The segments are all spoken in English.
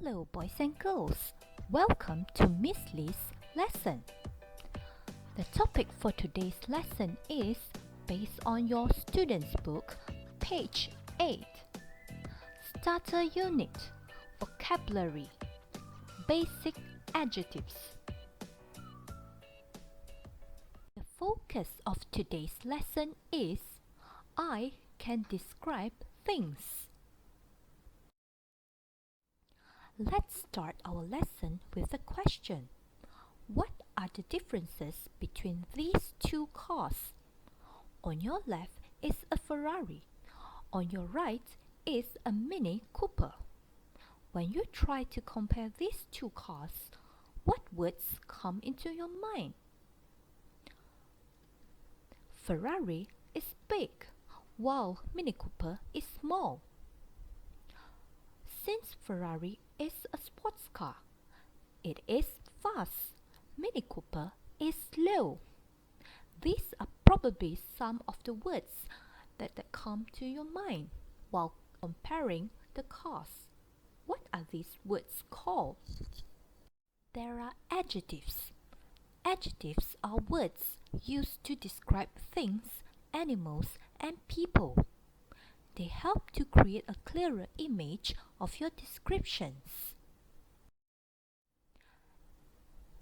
Hello boys and girls, welcome to Miss Lee's lesson. The topic for today's lesson is based on your student's book, page 8. Starter Unit, Vocabulary, Basic Adjectives. The focus of today's lesson is I can describe things. Let's start our lesson with a question. What are the differences between these two cars? On your left is a Ferrari. On your right is a Mini Cooper. When you try to compare these two cars, what words come into your mind? Ferrari is big, while Mini Cooper is small. Since Ferrari is a sports car, it is fast. Mini Cooper is slow. These are probably some of the words that come to your mind while comparing the cars. What are these words called? There are adjectives. Adjectives are words used to describe things, animals, and people. They help to create a clearer image of your descriptions.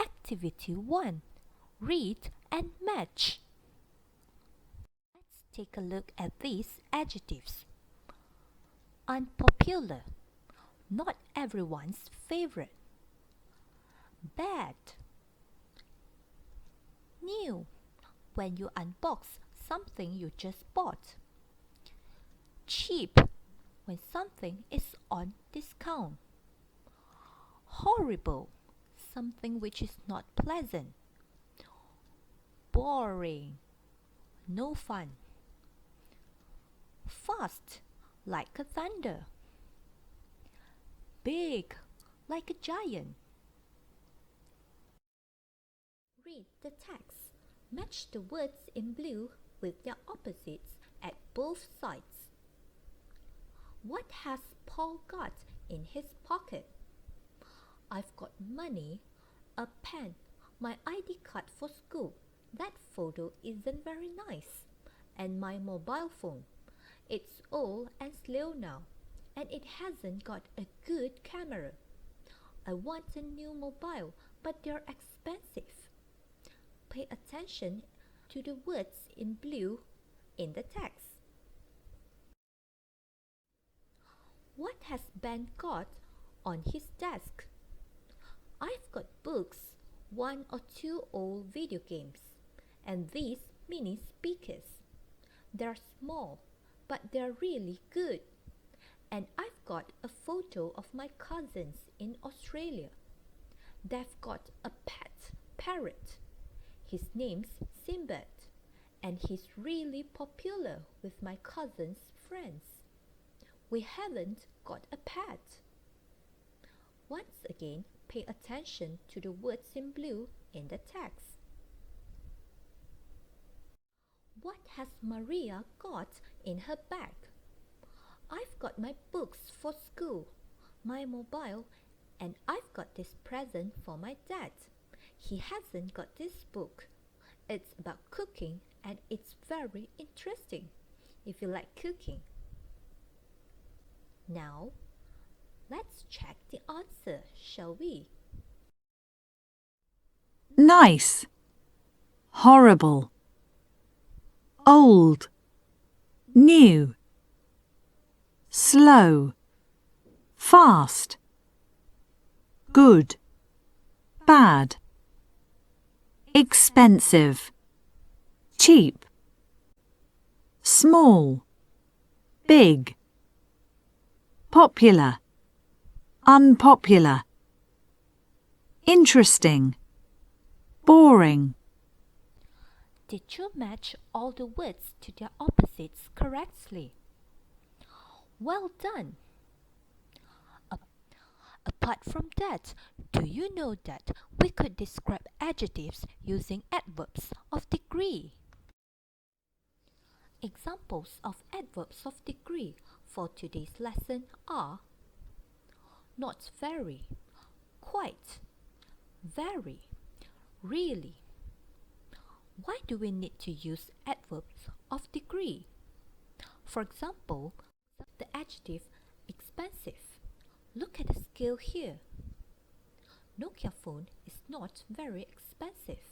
Activity 1. Read and match. Let's take a look at these adjectives. Unpopular, not everyone's favorite. Bad. New, when you unbox something you just bought. Cheap, when something is on discount. Horrible, something which is not pleasant. Boring, no fun. Fast, like a thunder. Big, like a giant. Read the text. Match the words in blue with their opposites at both sides. What has Paul got in his pocket? I've got money, a pen, my ID card for school. That photo isn't very nice. And my mobile phone. It's old and slow now, and it hasn't got a good camera. I want a new mobile, but they're expensive. Pay attention to the words in blue in the text. What has Ben got on his desk? I've got books, 1 or 2 old video games, and these mini speakers. They're small, but they're really good. And I've got a photo of my cousins in Australia. They've got a pet parrot. His name's Sinbad, and he's really popular with my cousin's friends. We haven't got a pet. Once again, pay attention to the words in blue in the text. What has Maria got in her bag? I've got my books for school, my mobile, and I've got this present for my dad. He hasn't got this book. It's about cooking and it's very interesting if you like cooking. Now, let's check the answer, shall we? Nice, horrible, old, new, slow, fast, good, bad, expensive, cheap, small, big, popular, unpopular, interesting, boring. Did you match all the words to their opposites correctly? Well done! Apart from that, do you know that we could describe adjectives using adverbs of degree? Examples of adverbs of degree for today's lesson are not very, quite, very, really. Why do we need to use adverbs of degree? For example, the adjective expensive. Look at the scale here. Nokia phone is not very expensive.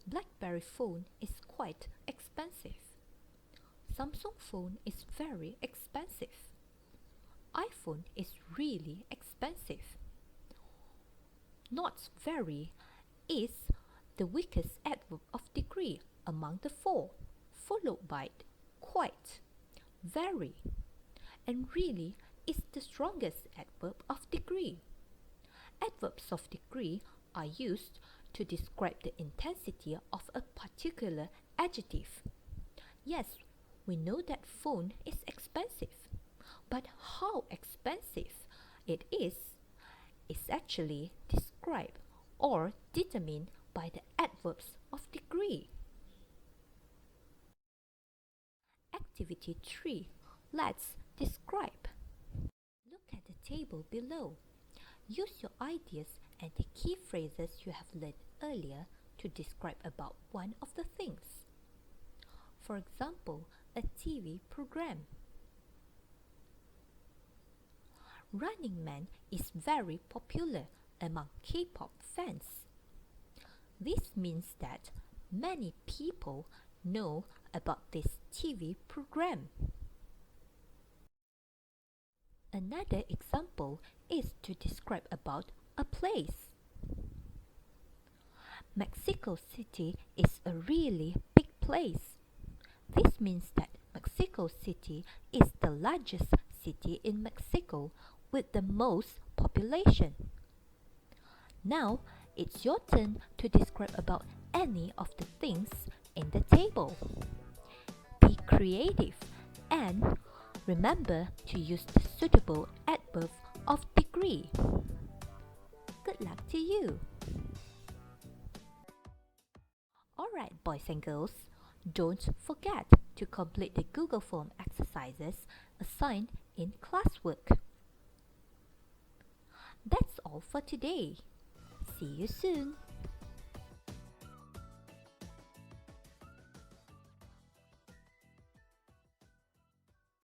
BlackBerry phone is quite expensive. Samsung phone is very expensive. iPhone is really expensive. Not very is the weakest adverb of degree among the four, followed by quite, very, and really is the strongest adverb of degree. Adverbs of degree are used to describe the intensity of a particular adjective. Yes, we know that phone is expensive, but how expensive it is actually described or determined by the adverbs of degree. Activity 3. Let's describe. Look at the table below. Use your ideas and the key phrases you have learned earlier to describe about one of the things. For example, a TV program. Running Man is very popular among K-pop fans. This means that many people know about this TV program. Another example is to describe about a place. Mexico City is a really big place. This means that Mexico City is the largest city in Mexico with the most population. Now, it's your turn to describe about any of the things in the table. Be creative and remember to use the suitable adverb of degree. Good luck to you! Alright, boys and girls, don't forget to complete the Google Form exercises assigned in classwork. That's all for today. See you soon!